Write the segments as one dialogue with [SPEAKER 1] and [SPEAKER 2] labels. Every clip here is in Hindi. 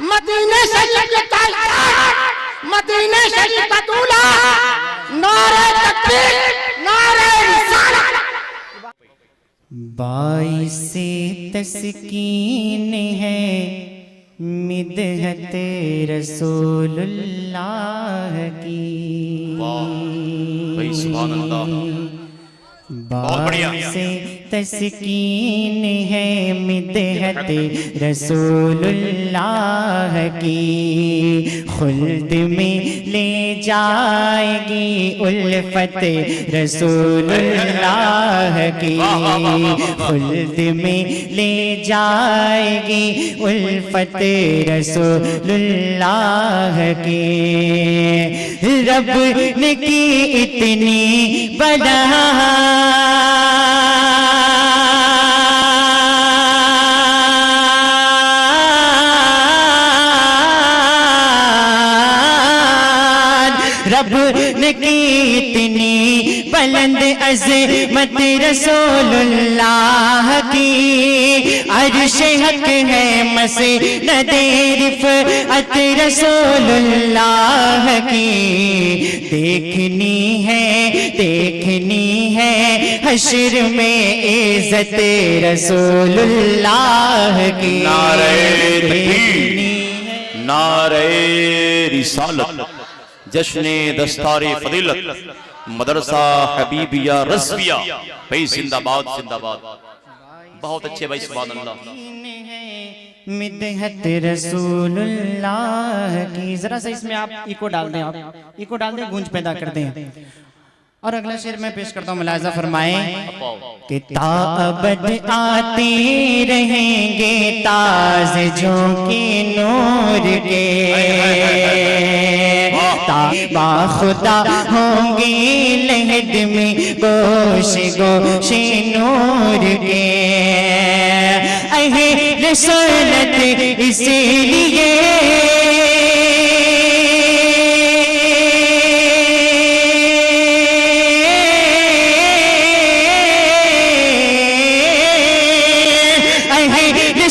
[SPEAKER 1] मदीने शरीफ का मदीने शरीफ का दूल्हा, नारे तकबीर, नारे रिसालत।
[SPEAKER 2] बाइसे तस्कीन है मिदहत रसूलुल्लाह की।
[SPEAKER 3] भाई सुभान अल्लाह,
[SPEAKER 2] बाइसे तस्कीन है मिदहत रसूलुल्लाह की। खुल्द में ले जाएगी उल्फत रसूलुल्लाह की। खुल्द में ले जाएगी उल्फत रसूलुल्लाह की। रब ने की इतनी बड़ा रब ने की इतनी बुलंद अज़मत रसूलुल्लाह की। अर्श हक है मसनद रिफ़अत रसूलुल्लाह की। देखनी है हश्र में इज़्ज़त रसूलुल्लाह की।
[SPEAKER 3] नारे रिसालत, जश्ने दस्तारे फजीलत, मदरसा हबीबिया रज़विया। भाई जिंदाबाद जिंदाबाद, बहुत अच्छे भाई, सुभान अल्लाह।
[SPEAKER 2] मिदहत रसूलुल्लाह की। जरा सा इसमें आप इको डाल दें, आप इको डाल दें, गूंज पैदा कर दें। और अगला शेर मैं पेश करता हूँ, मुलाहिज़ा फरमाएं कि ताअबद आते रहेंगे ताज झोंके नूर के। बाखुदा होंगे लहद में गोशे गोशे नूर के। अहले सुन्नत इसलिए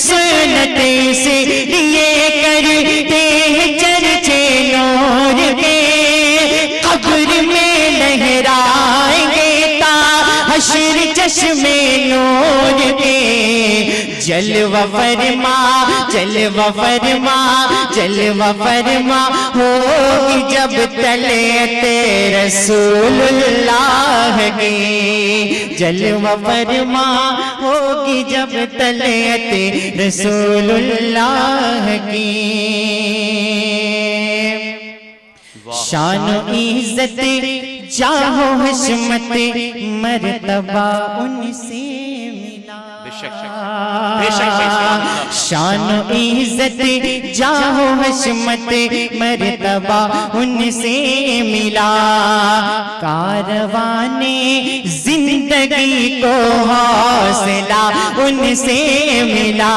[SPEAKER 2] सुन्नत से लिए करते हैं चर्चे नूर के। कब्र में लहराएंगे ता हश्र चश्मे नूर के। जलवा फरमा जलवा फरमा जलवा फरमा होगी जब तलअत रसूलुल्लाह की। जलवा फरमा होगी जब तलअत रसूलुल्लाह की। शान इज़्ज़त जाहो हशमत मर्तबा उनसे मिला। शान इज़्ज़त जाहो हशमत मर्तबा उनसे मिला। कारवाने जिंदगी को हौसला उनसे मिला।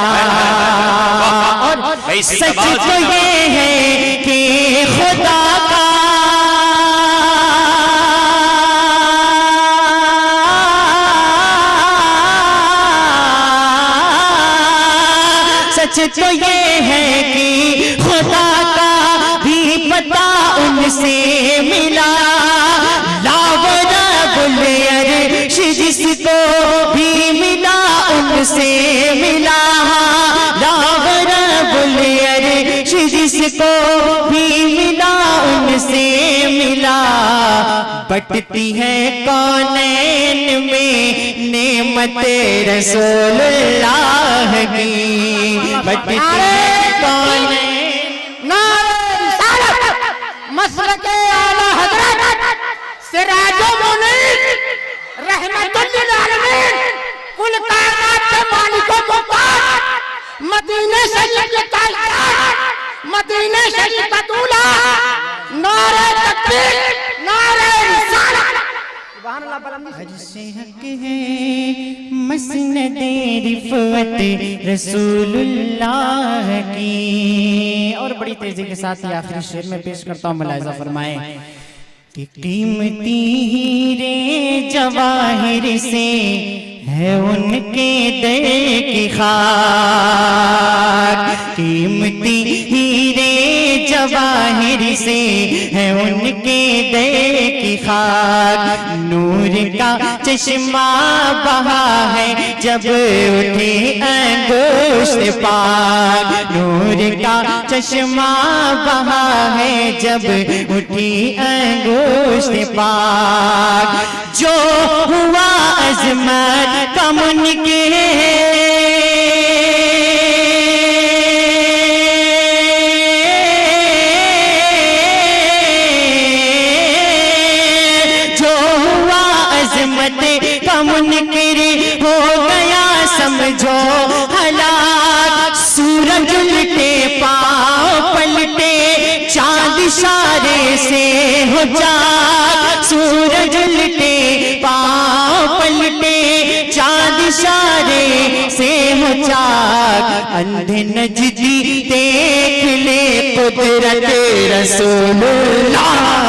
[SPEAKER 2] और सच तो ये है कि खुदा का सच तो ये है कि खुदा का भी पता उनसे मिला। लावरा बुलियर जिसको भी मिला उनसे मिला। लावरा बुलियर जिसको भी मिला उनसे मिला। बटती है कौनैन में नेमत रसूलुल्लाह की। बटती है कौनैन।
[SPEAKER 1] नारे रिसालत, मसलके आला हज़रत सिराजो मुनीर रहमतुल लिल आलमीन, कुल कायनात के मालिको मुख्तार, मदीने शरीफ के ताजदार, मदीने शरीफ का दूल्हा, नारे तकबीर, नारे रिसालत। सुभान अल्लाह।
[SPEAKER 2] अर्शे हक है मसनद रिफ़अत रसूलुल्लाह की। और बड़ी तेजी के साथ ही आखिरी शेर में पेश करता हूँ, मुलाहिज़ा फरमाएं कि कीमती हीरे जवाहिर से है उनके दर की खाक। कीमती से है उनके दर की खाक। नूर का चश्मा बहा है जब उठे अंगूष्ठ पाक। नूर का चश्मा बहा है जब उठी अंगूष्ठ पाक। जो हुआ अजमत का मुनकिर मुनकिर हो गया समझो हलाक। सूरज उल्टे पाँव पलटे चांद इशारे से हो जाग। सूरज उल्टे पाँव पलटे चांद इशारे से हो जाग। अंधे नजदी देख ले कुदरत रसूलुल्लाह।